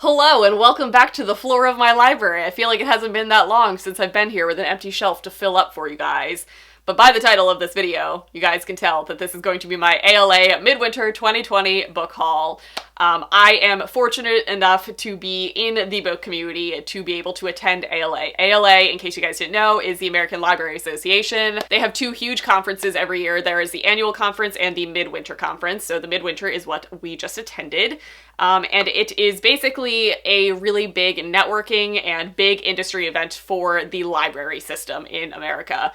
Hello and welcome back to the floor of my library. I feel like it hasn't been that long since I've been here with an empty shelf to fill up for you guys. But by the title of this video, you guys can tell that this is going to be my ALA Midwinter 2020 book haul. I am fortunate enough to be in the book community to be able to attend ALA. ALA, in case you guys didn't know, is the American Library Association. They have two huge conferences every year. There is the annual conference and the Midwinter conference. So the Midwinter is what we just attended. And it is basically a really big networking and big industry event for the library system in America.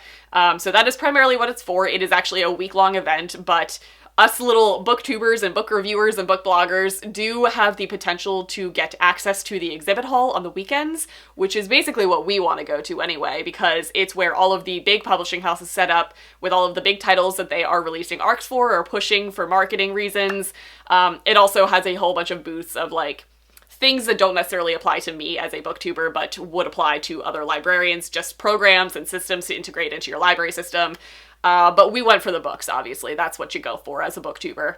So that is primarily what it's for. It is actually a week-long event, but us little booktubers and book reviewers and book bloggers do have the potential to get access to the exhibit hall on the weekends, which is basically what we want to go to anyway, because it's where all of the big publishing houses set up with all of the big titles that they are releasing ARCs for or pushing for marketing reasons. It also has a whole bunch of booths of like things that don't necessarily apply to me as a booktuber, but would apply to other librarians, just programs and systems to integrate into your library system. But we went for the books, obviously. That's what you go for as a booktuber.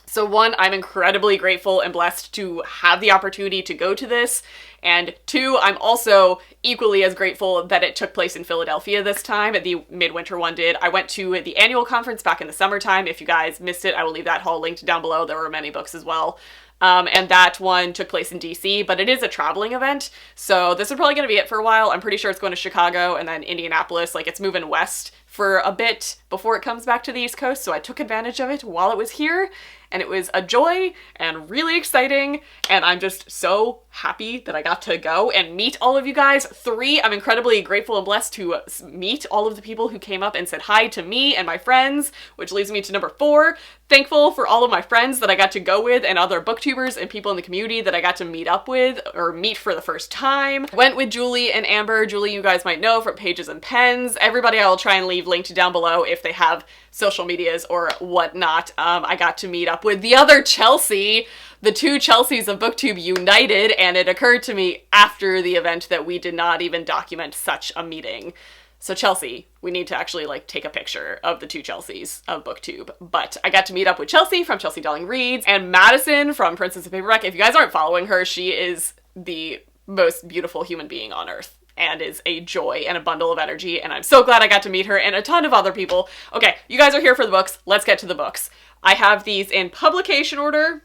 So one, I'm incredibly grateful and blessed to have the opportunity to go to this. And two, I'm also equally as grateful that it took place in Philadelphia this time. The Midwinter one did. I went to the annual conference back in the summertime. If you guys missed it, I will leave that haul linked down below. There were many books as well. And that one took place in DC, but it is a traveling event, so this is probably going to be it for a while. I'm pretty sure it's going to Chicago and then Indianapolis. Like, it's moving west for a bit before it comes back to the East Coast, so I took advantage of it while it was here, and it was a joy and really exciting, and I'm just so happy that I got to go and meet all of you guys. 3, I'm incredibly grateful and blessed to meet all of the people who came up and said hi to me and my friends, which leads me to number 4. Thankful for all of my friends that I got to go with and other booktubers and people in the community that I got to meet up with or meet for the first time. Went with Julie and Amber. Julie, you guys might know from Pages and Pens. Everybody I will try and leave linked down below if they have social medias or whatnot. I got to meet up with the other Chelsea. The two Chelseas of BookTube united, and it occurred to me after the event that we did not even document such a meeting. So Chelsea, we need to actually like take a picture of the two Chelseas of BookTube. But I got to meet up with Chelsea from Chelsea Darling Reads and Madison from Princess of Paperback. If you guys aren't following her, she is the most beautiful human being on earth and is a joy and a bundle of energy. And I'm so glad I got to meet her and a ton of other people. Okay, you guys are here for the books. Let's get to the books. I have these in publication order,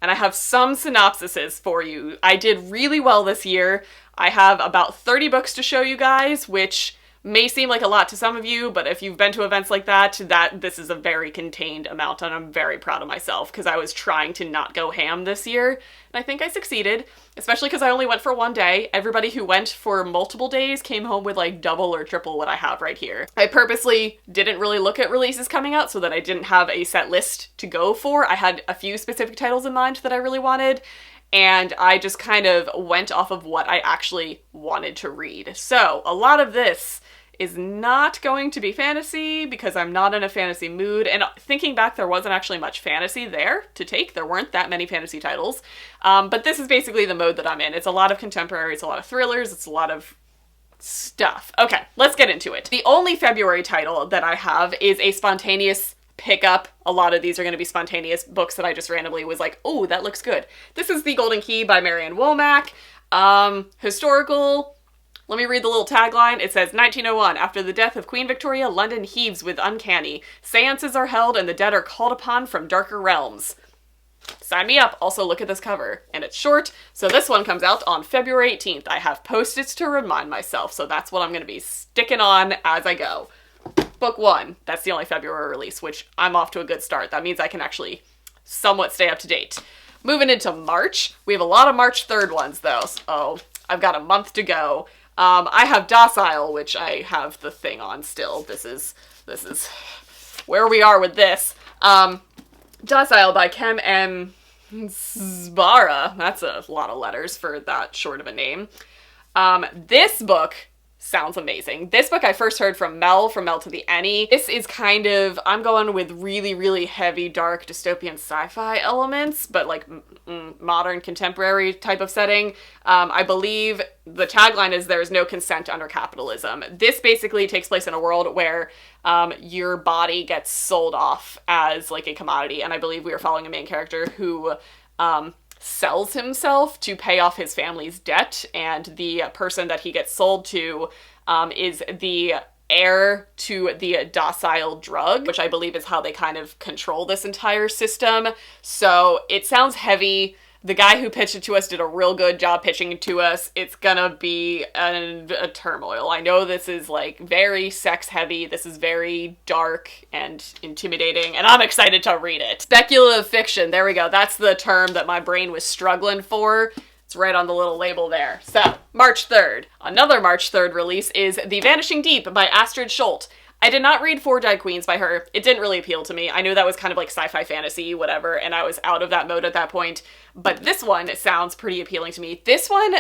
and I have some synopsises for you. I did really well this year. I have about 30 books to show you guys, which may seem like a lot to some of you, but if you've been to events like that, this is a very contained amount, and I'm very proud of myself because I was trying to not go ham this year, and I think I succeeded, especially because I only went for one day. Everybody who went for multiple days came home with like double or triple what I have right here. I purposely didn't really look at releases coming out so that I didn't have a set list to go for. I had a few specific titles in mind that I really wanted, and I just kind of went off of what I actually wanted to read. So a lot of this is not going to be fantasy because I'm not in a fantasy mood, and thinking back, there wasn't actually much fantasy there to take. There weren't that many fantasy titles, but this is basically the mode that I'm in. It's a lot of contemporary, it's a lot of thrillers, it's a lot of stuff. Okay, let's get into it. The only February title that I have is a spontaneous pickup. A lot of these are going to be spontaneous books that I just randomly was like, oh, that looks good. This is The Golden Key by Marianne Womack. Historical. Let me read the little tagline. It says, 1901, after the death of Queen Victoria, London heaves with uncanny. Seances are held and the dead are called upon from darker realms. Sign me up. Also, look at this cover. And it's short, so this one comes out on February 18th. I have post-its to remind myself, so that's what I'm going to be sticking on as I go. Book 1. That's the only February release, which I'm off to a good start. That means I can actually somewhat stay up to date. Moving into March. We have a lot of March 3rd ones, though, so I've got a month to go. I have Docile, which I have the thing on still. This is where we are with this. Docile by Kem M. Zbara. That's a lot of letters for that short of a name. This book sounds amazing. This book I first heard from Mel to the Any. This is kind of, I'm going with really, really heavy, dark, dystopian sci-fi elements, but like modern, contemporary type of setting. I believe the tagline is "There is no consent under capitalism." This basically takes place in a world where your body gets sold off as like a commodity, and I believe we are following a main character who sells himself to pay off his family's debt, and the person that he gets sold to is the heir to the docile drug, which I believe is how they kind of control this entire system. So it sounds heavy. The guy who pitched it to us did a real good job pitching it to us. It's gonna be a turmoil. I know this is like very sex heavy. This is very dark and intimidating, and I'm excited to read it. Speculative fiction, there we go. That's the term that my brain was struggling for. It's right on the little label there. So, March 3rd. Another March 3rd release is The Vanishing Deep by Astrid Schult. I did not read Four Dead Queens by her. It didn't really appeal to me. I knew that was kind of like sci-fi fantasy, whatever, and I was out of that mode at that point. But this one sounds pretty appealing to me. This one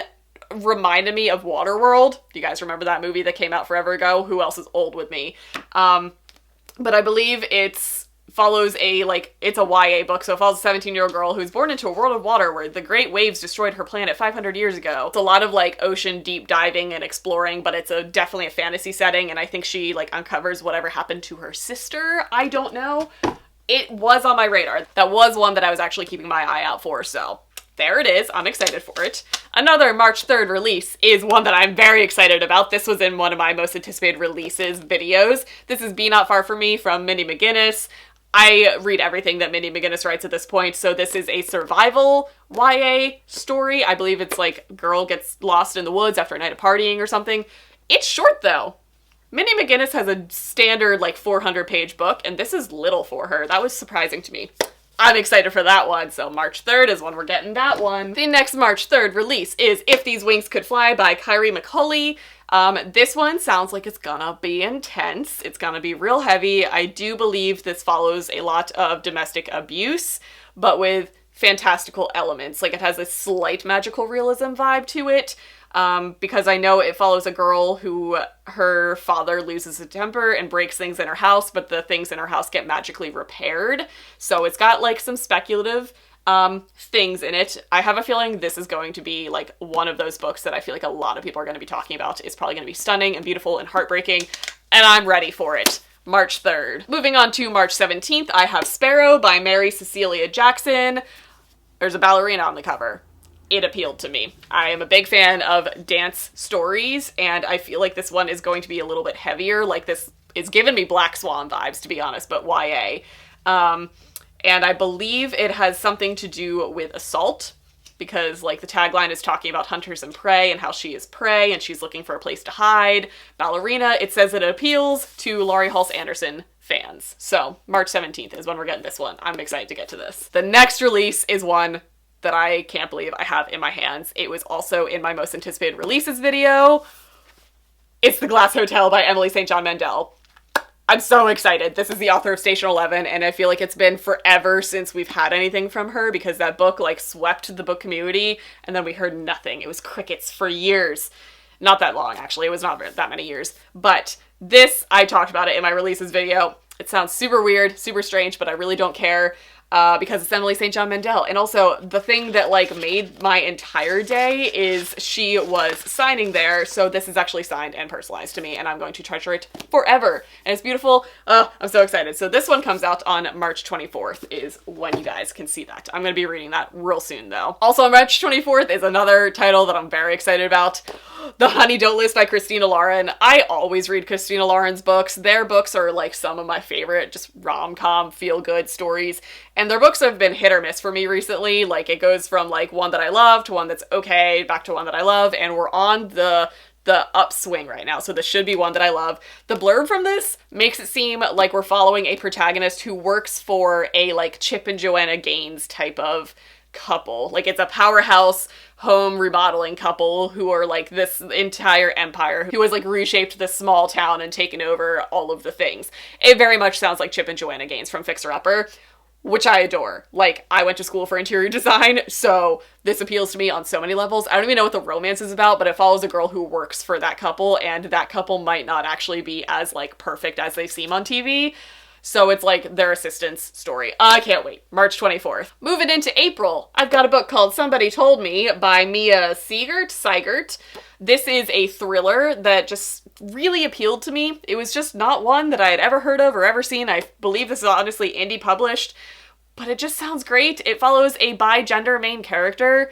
reminded me of Waterworld. Do you guys remember that movie that came out forever ago? Who else is old with me? But I believe it's a YA book, so it follows a 17-year-old girl who's born into a world of water where the great waves destroyed her planet 500 years ago. It's a lot of like ocean deep diving and exploring, but it's definitely a fantasy setting, and I think she like uncovers whatever happened to her sister. I don't know. It was on my radar. That was one that I was actually keeping my eye out for, so there it is. I'm excited for it. Another March 3rd release is one that I'm very excited about. This was in one of my most anticipated releases videos. This is Be Not Far From Me from Mindy McGinnis. I read everything that Mindy McGinnis writes at this point, so this is a survival YA story. I believe it's like a girl gets lost in the woods after a night of partying or something. It's short though. Mindy McGinnis has a standard like 400-page book, and this is little for her. That was surprising to me. I'm excited for that one, so March 3rd is when we're getting that one. The next March 3rd release is If These Wings Could Fly by Kyrie McCauley. This one sounds like it's gonna be intense. It's gonna be real heavy. I do believe this follows a lot of domestic abuse, but with fantastical elements. Like it has a slight magical realism vibe to it. Because I know it follows a girl who her father loses his temper and breaks things in her house, but the things in her house get magically repaired. So it's got like some speculative things in it. I have a feeling this is going to be like one of those books that I feel like a lot of people are going to be talking about. It's probably going to be stunning and beautiful and heartbreaking, and I'm ready for it. March 3rd. Moving on to March 17th, I have Sparrow by Mary Cecilia Jackson. There's a ballerina on the cover. It appealed to me. I am a big fan of dance stories, and I feel like this one is going to be a little bit heavier. Like this is giving me Black Swan vibes, to be honest, but YA. And I believe it has something to do with assault, because like the tagline is talking about hunters and prey and how she is prey and she's looking for a place to hide. Ballerina, it says that it appeals to Laurie Halse Anderson fans. So March 17th is when we're getting this one. I'm excited to get to this. The next release is one that I can't believe I have in my hands. It was also in my most anticipated releases video. It's The Glass Hotel by Emily St. John Mandel. I'm so excited. This is the author of Station 11, and I feel like it's been forever since we've had anything from her, because that book like swept the book community and then we heard nothing. It was crickets for years. Not that long, actually. It was not that many years. But this, I talked about it in my releases video. It sounds super weird, super strange, but I really don't care. Because it's Emily St. John Mandel. And also, the thing that, like, made my entire day is she was signing there, so this is actually signed and personalized to me, and I'm going to treasure it forever. And it's beautiful. I'm so excited. So this one comes out on March 24th is when you guys can see that. I'm going to be reading that real soon, though. Also on March 24th is another title that I'm very excited about. The Honey Don't List by Christina Lauren. I always read Christina Lauren's books. Their books are, like, some of my favorite, just rom-com, feel-good stories. And their books have been hit or miss for me recently. Like, it goes from, like, one that I love to one that's okay, back to one that I love, and we're on the upswing right now, so this should be one that I love. The blurb from this makes it seem like we're following a protagonist who works for a, like, Chip and Joanna Gaines type of couple. Like, it's a powerhouse home remodeling couple who are, like, this entire empire who has, like, reshaped this small town and taken over all of the things. It very much sounds like Chip and Joanna Gaines from Fixer Upper, which I adore. Like, I went to school for interior design, so this appeals to me on so many levels. I don't even know what the romance is about, but it follows a girl who works for that couple, and that couple might not actually be as, like, perfect as they seem on TV. So it's like their assistant's story. I can't wait. March 24th. Moving into April, I've got a book called Somebody Told Me by Mia Seigert. This is a thriller that just really appealed to me. It was just not one that I had ever heard of or ever seen. I believe this is honestly indie published but it just sounds great. It follows a bi-gender main character.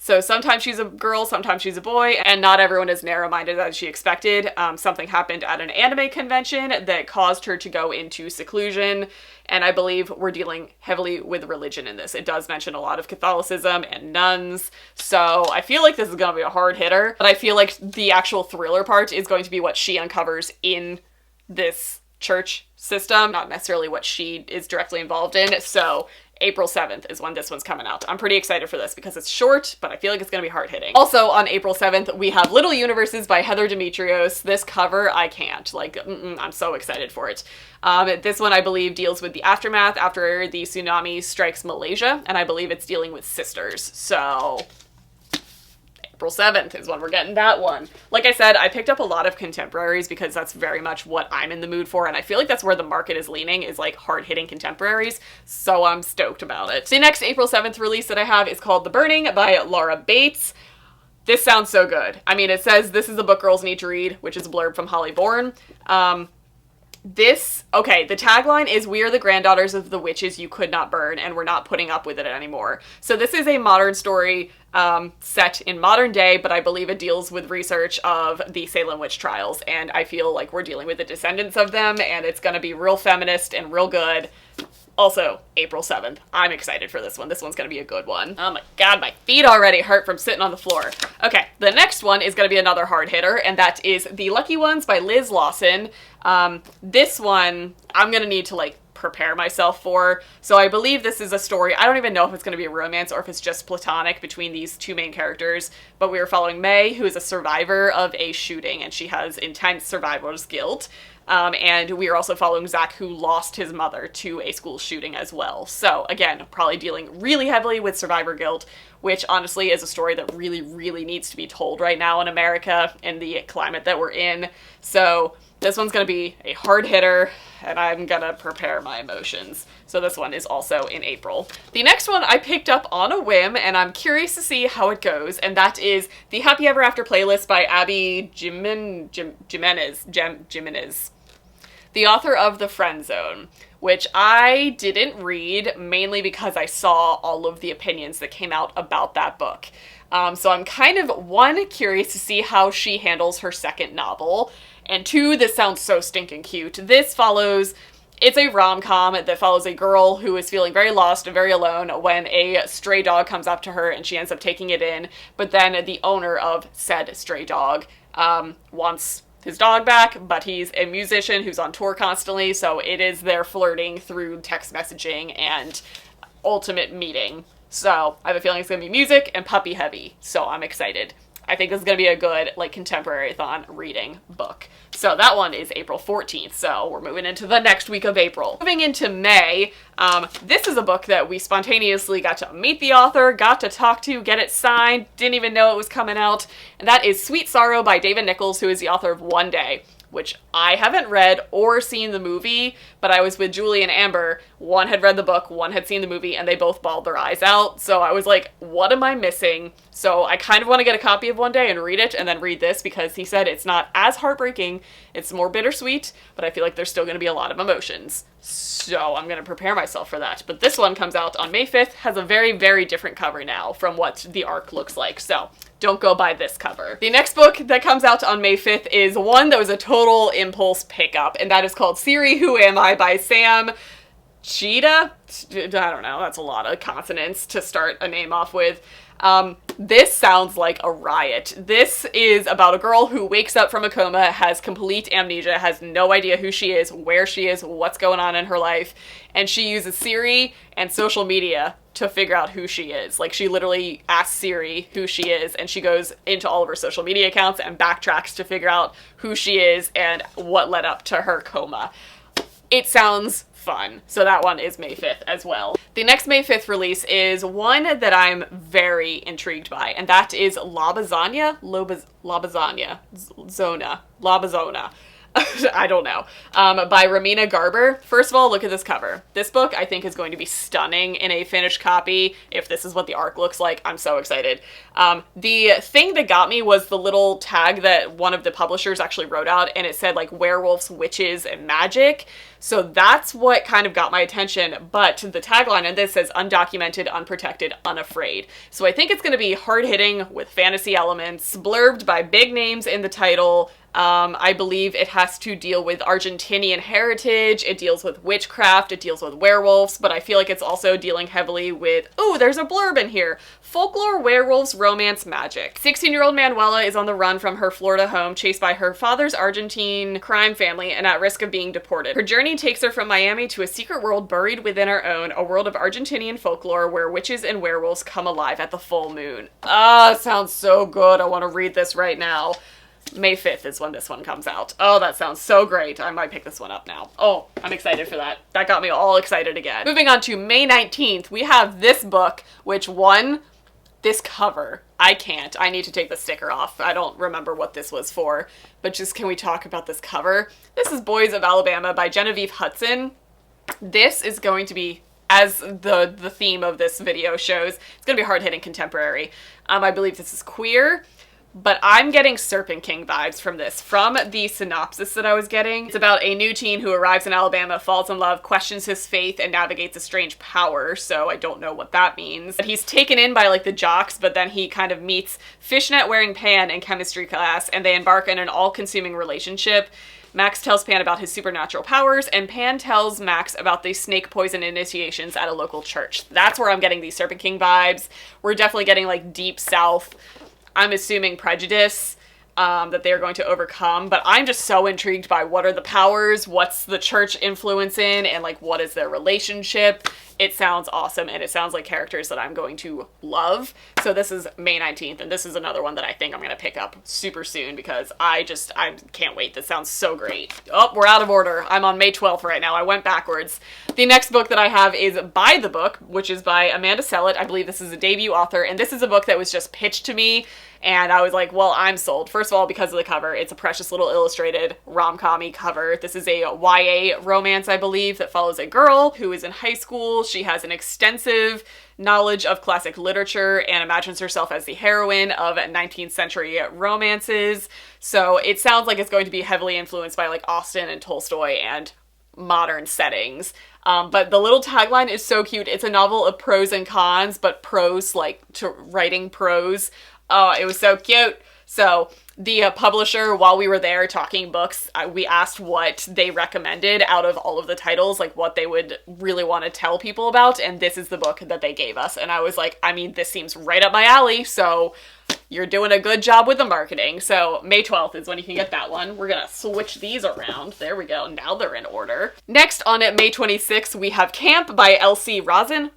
So sometimes she's a girl, sometimes she's a boy, and not everyone is narrow-minded as she expected. Something happened at an anime convention that caused her to go into seclusion, and I believe we're dealing heavily with religion in this. It does mention a lot of Catholicism and nuns, so I feel like this is going to be a hard hitter, but I feel like the actual thriller part is going to be what she uncovers in this church system, not necessarily what she is directly involved in. So April 7th is when this one's coming out. I'm pretty excited for this because it's short, but I feel like it's going to be hard-hitting. Also on April 7th, we have Little Universes by Heather Demetrios. This cover, I can't. Like, I'm so excited for it. This one, I believe, deals with the aftermath after the tsunami strikes Malaysia, and I believe it's dealing with sisters. So April 7th is when we're getting that one. Like I said, I picked up a lot of contemporaries because that's very much what I'm in the mood for, and I feel like that's where the market is leaning, is like hard-hitting contemporaries, so I'm stoked about it. The next April 7th release that I have is called The Burning by Laura Bates. This sounds so good. I mean, it says this is a book girls need to read, which is a blurb from Holly Bourne. Okay, the tagline is, "We are the granddaughters of the witches you could not burn, and we're not putting up with it anymore." So this is a modern story set in modern day, but I believe it deals with research of the Salem witch trials, and I feel like we're dealing with the descendants of them, and it's gonna be real feminist and real good. Also, April 7th. I'm excited for this one. This one's gonna be a good one. Oh my god, my feet already hurt from sitting on the floor. Okay, the next one is gonna be another hard hitter, and that is The Lucky Ones by Liz Lawson. This one, I'm gonna need to, like, prepare myself for. So I believe this is a story, I don't even know if it's going to be a romance or if it's just platonic between these two main characters, but we are following May, who is a survivor of a shooting, and she has intense survivor's guilt. And we are also following Zach, who lost his mother to a school shooting as well. So again, probably dealing really heavily with survivor guilt, which honestly is a story that really, really needs to be told right now in America in the climate that we're in. So this one's going to be a hard hitter, and I'm going to prepare my emotions. So this one is also in April. The next one I picked up on a whim, and I'm curious to see how it goes, and that is The Happy Ever After Playlist by Abby Jimenez, the author of The Friend Zone, which I didn't read mainly because I saw all of the opinions that came out about that book. So I'm kind of, one, curious to see how she handles her second novel, and two, this sounds so stinking cute. This follows, it's a rom-com that follows a girl who is feeling very lost and very alone when a stray dog comes up to her and she ends up taking it in, but then the owner of said stray dog wants his dog back, but he's a musician who's on tour constantly, so it is their flirting through text messaging and ultimate meeting. So I have a feeling it's going to be music and puppy heavy, so I'm excited. I think this is going to be a good, like, contemporary-thon reading book. So that one is April 14th, so we're moving into the next week of April. Moving into May, this is a book that we spontaneously got to meet the author, got to talk to, get it signed, didn't even know it was coming out, and that is Sweet Sorrow by David Nichols, who is the author of One Day, which I haven't read or seen the movie, but I was with Julie and Amber. One had read the book, one had seen the movie, and they both bawled their eyes out. So I was like, what am I missing? So I kind of want to get a copy of One Day and read it, and then read this, because he said it's not as heartbreaking, it's more bittersweet, but I feel like there's still going to be a lot of emotions. So I'm going to prepare myself for that. But this one comes out on May 5th, has a very, very different cover now from what the arc looks like. So don't go buy this cover. The next book that comes out on May 5th is one that was a total impulse pickup, and that is called Siri, Who Am I by Sam Cheetah? I don't know, that's a lot of consonants to start a name off with. This sounds like a riot. This is about a girl who wakes up from a coma, has complete amnesia, has no idea who she is, where she is, what's going on in her life, and she uses Siri and social media to figure out who she is. Like, she literally asks Siri who she is, and she goes into all of her social media accounts and backtracks to figure out who she is and what led up to her coma. It sounds fun. So that one is May 5th as well. The next May 5th release is one that I'm very intrigued by, and that is Labazania? Labazona. I don't know. By Romina Garber. First of all, look at this cover. This book, I think, is going to be stunning in a finished copy. If this is what the arc looks like, I'm so excited. The thing that got me was the little tag that one of the publishers actually wrote out, and it said, like, werewolves, witches, and magic. So that's what kind of got my attention, but the tagline in this says undocumented, unprotected, unafraid. So I think it's going to be hard-hitting with fantasy elements, blurbed by big names in the title. I believe it has to deal with Argentinian heritage, it deals with witchcraft, it deals with werewolves, but I feel like it's also dealing heavily with, oh, there's a blurb in here, folklore, werewolves, romance, magic. 16-year-old Manuela is on the run from her Florida home, chased by her father's Argentine crime family and at risk of being deported. Her journey takes her from Miami to a secret world buried within our own, a world of Argentinian folklore where witches and werewolves come alive at the full moon. Ah, sounds so good. I want to read this right now. May 5th is when this one comes out. Oh, that sounds so great. I might pick this one up now. Oh, I'm excited for that. That got me all excited again. Moving on to May 19th, we have this book, which this cover. I need to take the sticker off. I don't remember what this was for, but just can we talk about this cover? This is Boys of Alabama by Genevieve Hudson. This is going to be, as the theme of this video shows, it's going to be hard-hitting contemporary. I believe this is queer. But I'm getting Serpent King vibes from this, from the synopsis that I was getting. It's about a new teen who arrives in Alabama, falls in love, questions his faith, and navigates a strange power, so I don't know what that means. But he's taken in by, like, the jocks, but then he kind of meets fishnet-wearing Pan in chemistry class, and they embark on an all-consuming relationship. Max tells Pan about his supernatural powers, and Pan tells Max about the snake poison initiations at a local church. That's where I'm getting these Serpent King vibes. We're definitely getting, like, Deep South, I'm assuming prejudice that they're going to overcome, but I'm just so intrigued by what are the powers, what's the church influence in, and like what is their relationship. It sounds awesome, and it sounds like characters that I'm going to love. So this is May 19th, and this is another one that I think I'm going to pick up super soon because I can't wait. This sounds so great. Oh, we're out of order. I'm on May 12th right now. I went backwards. The next book that I have is By the Book, which is by Amanda Sellett. I believe this is a debut author, and this is a book that was just pitched to me, and I was like, well, I'm sold. First of all, because of the cover. It's a precious little illustrated rom-com-y cover. This is a YA romance, I believe, that follows a girl who is in high school. She has an extensive knowledge of classic literature and imagines herself as the heroine of 19th century romances. So it sounds like it's going to be heavily influenced by like Austen and Tolstoy and modern settings. But the little tagline is so cute. It's a novel of pros and cons, but pros, like to writing prose. Oh, it was so cute. So the publisher, while we were there talking books, we asked what they recommended out of all of the titles, like what they would really want to tell people about, and this is the book that they gave us. And I was like, I mean, this seems right up my alley, so you're doing a good job with the marketing. So May 12th is when you can get that one. We're gonna switch these around. There we go. Now they're in order. Next on May 26th, we have Camp by Elsie Rosen,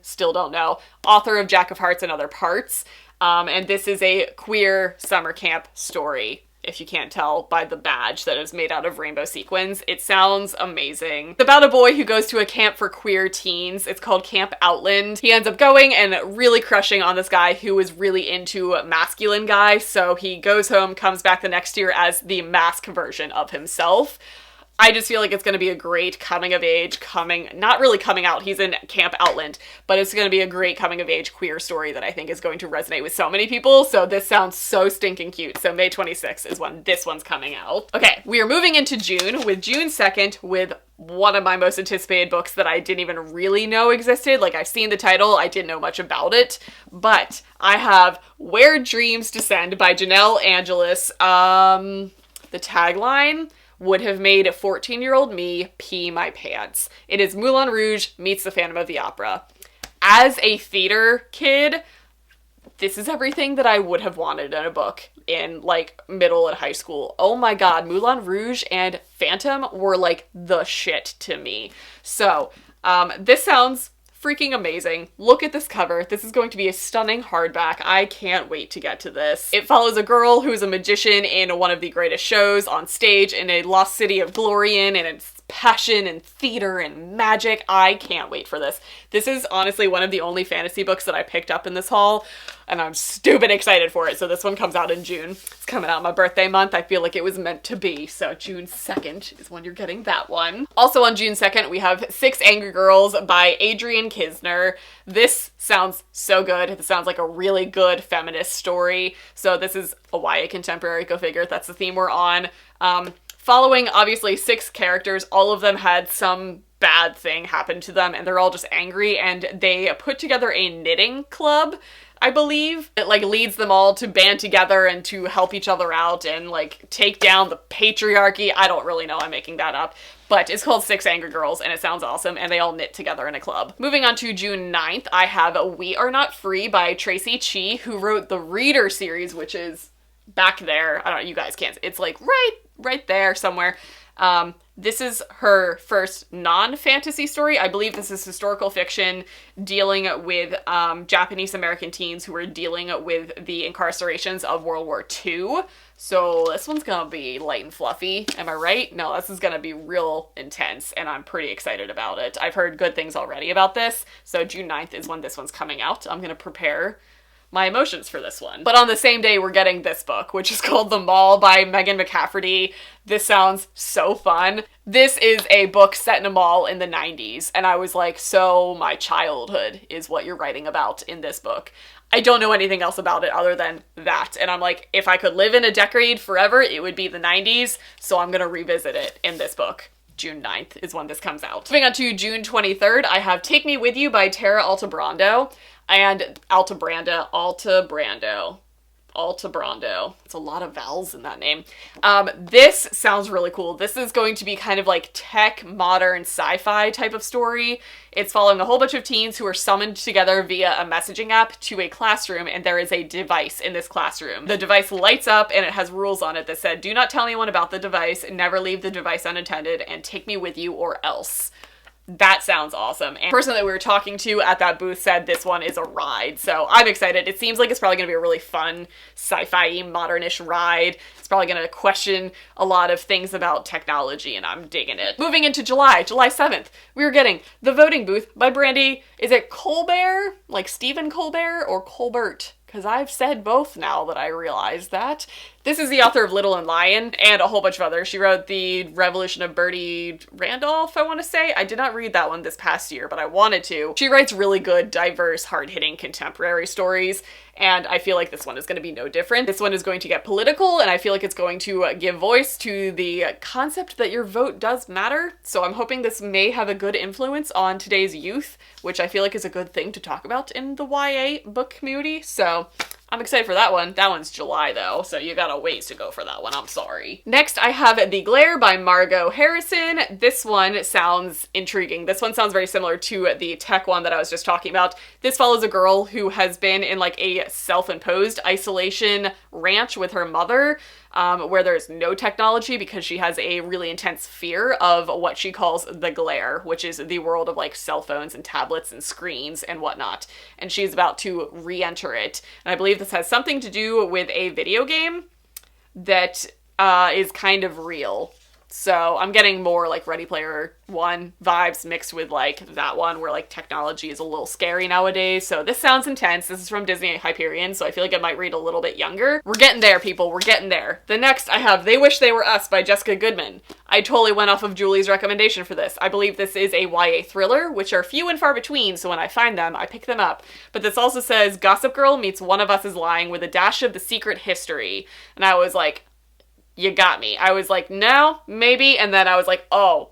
still don't know, author of Jack of Hearts and Other Parts. And this is a queer summer camp story, if you can't tell by the badge that is made out of rainbow sequins. It sounds amazing. It's about a boy who goes to a camp for queer teens. It's called Camp Outland. He ends up going and really crushing on this guy who is really into masculine guys, so he goes home, comes back the next year as the mask version of himself. I just feel like it's going to be a great coming of age, not really coming out, he's in Camp Outland, but it's going to be a great coming of age queer story that I think is going to resonate with so many people, so this sounds so stinking cute. So May 26th is when this one's coming out. Okay, we are moving into June, with June 2nd, with one of my most anticipated books that I didn't even really know existed. Like, I've seen the title, I didn't know much about it, but I have Where Dreams Descend by Janelle Angelis. The tagline would have made a 14-year-old me pee my pants. It is Moulin Rouge meets the Phantom of the Opera. As a theater kid, this is everything that I would have wanted in a book in like middle and high school. Oh my god, Moulin Rouge and Phantom were like the shit to me. So, this sounds freaking amazing. Look at this cover. This is going to be a stunning hardback. I can't wait to get to this. It follows a girl who's a magician in one of the greatest shows on stage in a lost city of Glorian, and it's passion and theater and magic. I can't wait for this. This is honestly one of the only fantasy books that I picked up in this haul, and I'm stupid excited for it. So this one comes out in June. It's coming out my birthday month. I feel like it was meant to be. So June 2nd is when you're getting that one. Also on June 2nd, we have 6 Angry Girls by Adrienne Kisner. This sounds so good. It sounds like a really good feminist story. So this is a YA contemporary, go figure. That's the theme we're on. following obviously 6 characters. All of them had some bad thing happen to them and they're all just angry, and they put together a knitting club, I believe. It like leads them all to band together and to help each other out and like take down the patriarchy. I don't really know, I'm making that up. But it's called 6 Angry Girls and it sounds awesome, and they all knit together in a club. Moving on to June 9th, I have We Are Not Free by Tracy Chee, who wrote the Reader series, which is back there. I don't know, you guys can't. It's like right there somewhere. This is her first non-fantasy story. I believe this is historical fiction dealing with Japanese American teens who were dealing with the incarcerations of World War II. So this one's gonna be light and fluffy. Am I right? No, this is gonna be real intense and I'm pretty excited about it. I've heard good things already about this. So June 9th is when this one's coming out. I'm gonna prepare my emotions for this one. But on the same day, we're getting this book, which is called The Mall by Megan McCafferty. This sounds so fun. This is a book set in a mall in the 90s, and I was like, so my childhood is what you're writing about in this book. I don't know anything else about it other than that, and I'm like, if I could live in a decade forever, it would be the 90s, so I'm gonna revisit it in this book. June 9th is when this comes out. Moving on to June 23rd, I have Take Me With You by Tara Altebrando. And Altebrando. It's a lot of vowels in that name. This sounds really cool. This is going to be kind of like tech, modern, sci-fi type of story. It's following a whole bunch of teens who are summoned together via a messaging app to a classroom, and there is a device in this classroom. The device lights up and it has rules on it that said, do not tell anyone about the device, never leave the device unattended, and take me with you or else. That sounds awesome. And the person that we were talking to at that booth said this one is a ride, so I'm excited. It seems like it's probably going to be a really fun, sci-fi, modernish ride. It's probably going to question a lot of things about technology, and I'm digging it. Moving into July 7th, we are getting The Voting Booth by Brandy. Is it Colbert? Like Stephen Colbert or Colbert? Because I've said both now that I realize that. This is the author of Little and Lion and a whole bunch of others. She wrote The Revolution of Bertie Randolph, I want to say. I did not read that one this past year, but I wanted to. She writes really good, diverse, hard-hitting contemporary stories, and I feel like this one is going to be no different. This one is going to get political, and I feel like it's going to give voice to the concept that your vote does matter. So I'm hoping this may have a good influence on today's youth, which I feel like is a good thing to talk about in the YA book community. So I'm excited for that one. That one's July though, so you got a ways to go for that one. I'm sorry. Next, I have The Glare by Margot Harrison. This one sounds intriguing. This one sounds very similar to the tech one that I was just talking about. This follows a girl who has been in like a self-imposed isolation ranch with her mother, where there's no technology because she has a really intense fear of what she calls the glare, which is the world of like cell phones and tablets and screens and whatnot. And she's about to re-enter it. And I believe this has something to do with a video game that is kind of real. So I'm getting more like Ready Player One vibes mixed with like that one where like technology is a little scary nowadays. So this sounds intense. This is from Disney Hyperion, so I feel like I might read a little bit younger. We're getting there, people. We're getting there. The next I have They Wish They Were Us by Jessica Goodman. I totally went off of Julie's recommendation for this. I believe this is a YA thriller, which are few and far between, so when I find them, I pick them up. But this also says Gossip Girl meets One of Us is Lying with a dash of The Secret History. And I was like, you got me. I was like, no, maybe. And then I was like, oh,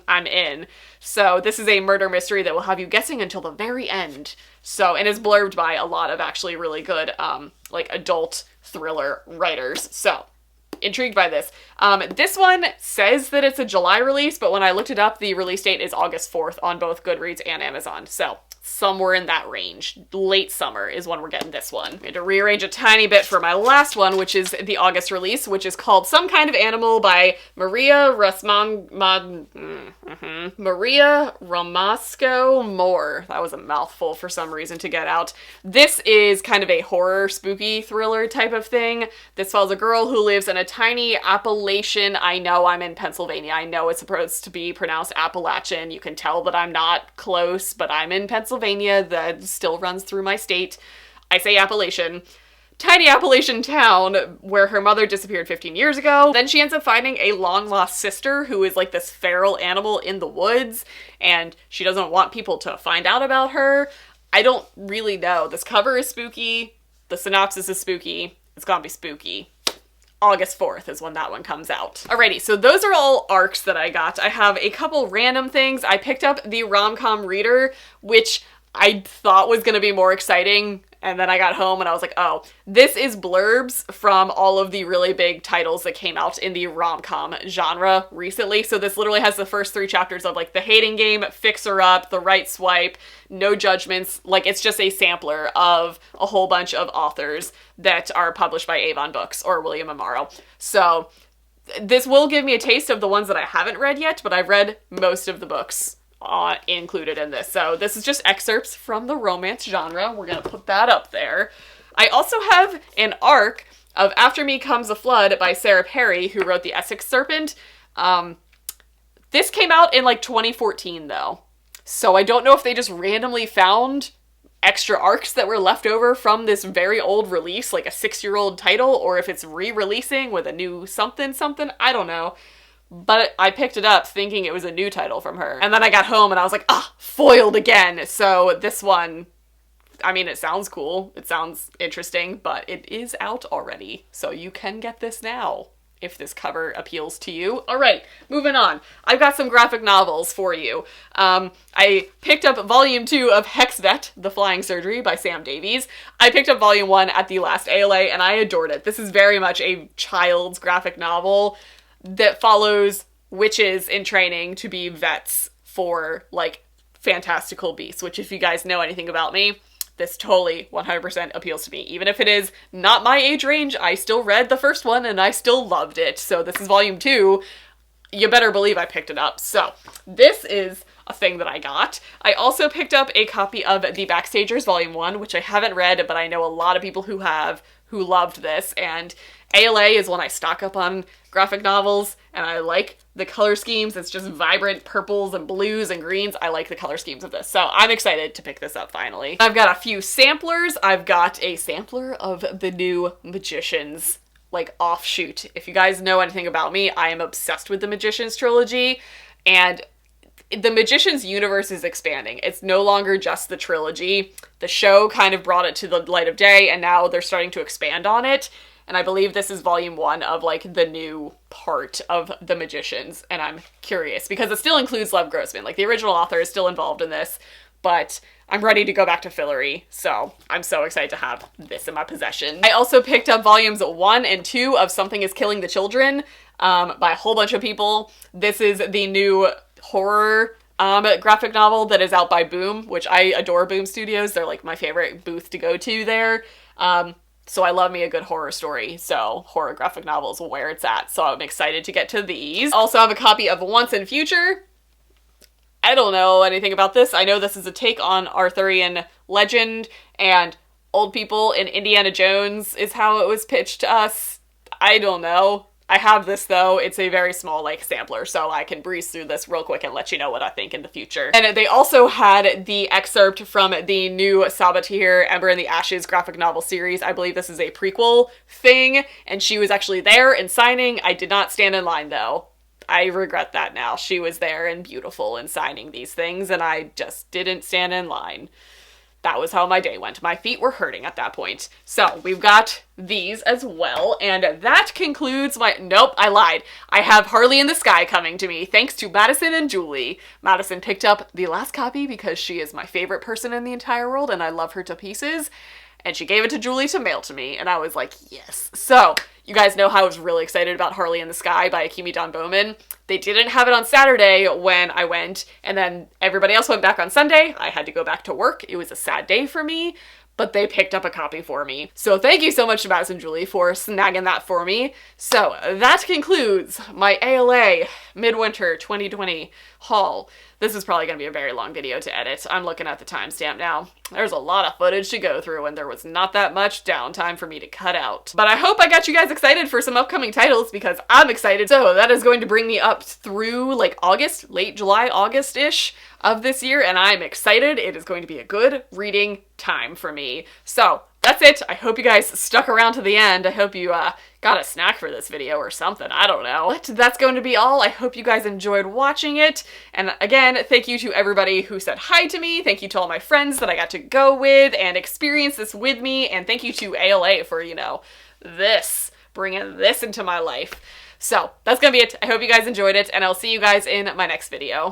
I'm in. So this is a murder mystery that will have you guessing until the very end. So, and is blurbed by a lot of actually really good, like adult thriller writers. So intrigued by this. This one says that it's a July release, but when I looked it up, the release date is August 4th on both Goodreads and Amazon. So somewhere in that range. Late summer is when we're getting this one. I had to rearrange a tiny bit for my last one, which is the August release, which is called Some Kind of Animal by Maria Ramasco Moore. That was a mouthful for some reason to get out. This is kind of a horror, spooky thriller type of thing. This follows a girl who lives in a tiny Appalachian, I know I'm in Pennsylvania, I know it's supposed to be pronounced Appalachian, you can tell that I'm not close, but I'm in Pennsylvania, that still runs through my state. I say Appalachian. Tiny Appalachian town where her mother disappeared 15 years ago. Then she ends up finding a long-lost sister who is like this feral animal in the woods, and she doesn't want people to find out about her. I don't really know. This cover is spooky. The synopsis is spooky. It's gonna be spooky. August 4th is when that one comes out. Alrighty, so those are all arcs that I got. I have a couple random things. I picked up the rom-com reader, which I thought was going to be more exciting, and then I got home and I was like, oh, this is blurbs from all of the really big titles that came out in the rom-com genre recently. So this literally has the first 3 chapters of like The Hating Game, Fix Her Up, The Right Swipe, No Judgments. Like, it's just a sampler of a whole bunch of authors that are published by Avon Books or William Amaro. So this will give me a taste of the ones that I haven't read yet, but I've read most of the books included in this. So this is just excerpts from the romance genre. We're gonna put that up there. I also have an arc of After Me Comes a Flood by Sarah Perry, who wrote The Essex Serpent. This came out in like 2014 though. So I don't know if they just randomly found extra arcs that were left over from this very old release, like a 6-year-old title, or if it's re-releasing with a new something. I don't know. But I picked it up thinking it was a new title from her. And then I got home and I was like, ah, foiled again. So this one, I mean, it sounds cool. It sounds interesting, but it is out already. So you can get this now if this cover appeals to you. All right, moving on. I've got some graphic novels for you. I picked up volume 2 of Hexvet, The Flying Surgery by Sam Davies. I picked up volume 1 at the last ALA and I adored it. This is very much a child's graphic novel that follows witches in training to be vets for, like, fantastical beasts, which if you guys know anything about me, this totally 100% appeals to me. Even if it is not my age range, I still read the first one and I still loved it. So this is volume 2. You better believe I picked it up. So this is a thing that I got. I also picked up a copy of The Backstagers volume 1, which I haven't read, but I know a lot of people who have, who loved this, and ALA is when I stock up on graphic novels, and I like the color schemes. It's just vibrant purples and blues and greens. I like the color schemes of this, so I'm excited to pick this up finally. I've got a few samplers. I've got a sampler of the new Magicians, like, offshoot. If you guys know anything about me, I am obsessed with the Magicians trilogy, and the Magicians universe is expanding. It's no longer just the trilogy. The show kind of brought it to the light of day, and now they're starting to expand on it. And I believe this is volume 1 of, like, the new part of the Magicians. And I'm curious because it still includes Lev Grossman. Like, the original author is still involved in this, but I'm ready to go back to Fillory. So I'm so excited to have this in my possession. I also picked up volumes 1 and 2 of Something is Killing the Children by a whole bunch of people. This is the new horror graphic novel that is out by Boom, which I adore Boom Studios. They're, like, my favorite booth to go to there. So I love me a good horror story, so horror graphic novels where it's at, so I'm excited to get to these. Also have a copy of Once and Future. I don't know anything about this. I know this is a take on Arthurian legend, and old people in Indiana Jones is how it was pitched to us. I don't know. I have this though. It's a very small, like, sampler, so I can breeze through this real quick and let you know what I think in the future. And they also had the excerpt from the new Sabatir Ember in the Ashes graphic novel series. I believe this is a prequel thing, and she was actually there and signing. I did not stand in line though. I regret that now. She was there and beautiful and signing these things, and I just didn't stand in line. That was how my day went. My feet were hurting at that point. So we've got these as well, and that concludes my... Nope, I lied. I have Harley in the Sky coming to me, thanks to Madison and Julie. Madison picked up the last copy because she is my favorite person in the entire world, and I love her to pieces. And she gave it to Julie to mail to me, and I was like, yes. So, you guys know how I was really excited about Harley in the Sky by Akimi Don Bowman. They didn't have it on Saturday when I went, and then everybody else went back on Sunday. I had to go back to work. It was a sad day for me, but they picked up a copy for me. So thank you so much to Madison and Julie for snagging that for me. So that concludes my ALA Midwinter 2020 haul. This is probably going to be a very long video to edit. I'm looking at the timestamp now. There's a lot of footage to go through, and there was not that much downtime for me to cut out. But I hope I got you guys excited for some upcoming titles, because I'm excited. So that is going to bring me up through, like, August, late July, August-ish of this year, and I'm excited. It is going to be a good reading time for me. So that's it. I hope you guys stuck around to the end. I hope you got a snack for this video or something. I don't know. But that's going to be all. I hope you guys enjoyed watching it. And again, thank you to everybody who said hi to me. Thank you to all my friends that I got to go with and experience this with me. And thank you to ALA for, you know, this bringing this into my life. So that's gonna be it. I hope you guys enjoyed it, and I'll see you guys in my next video.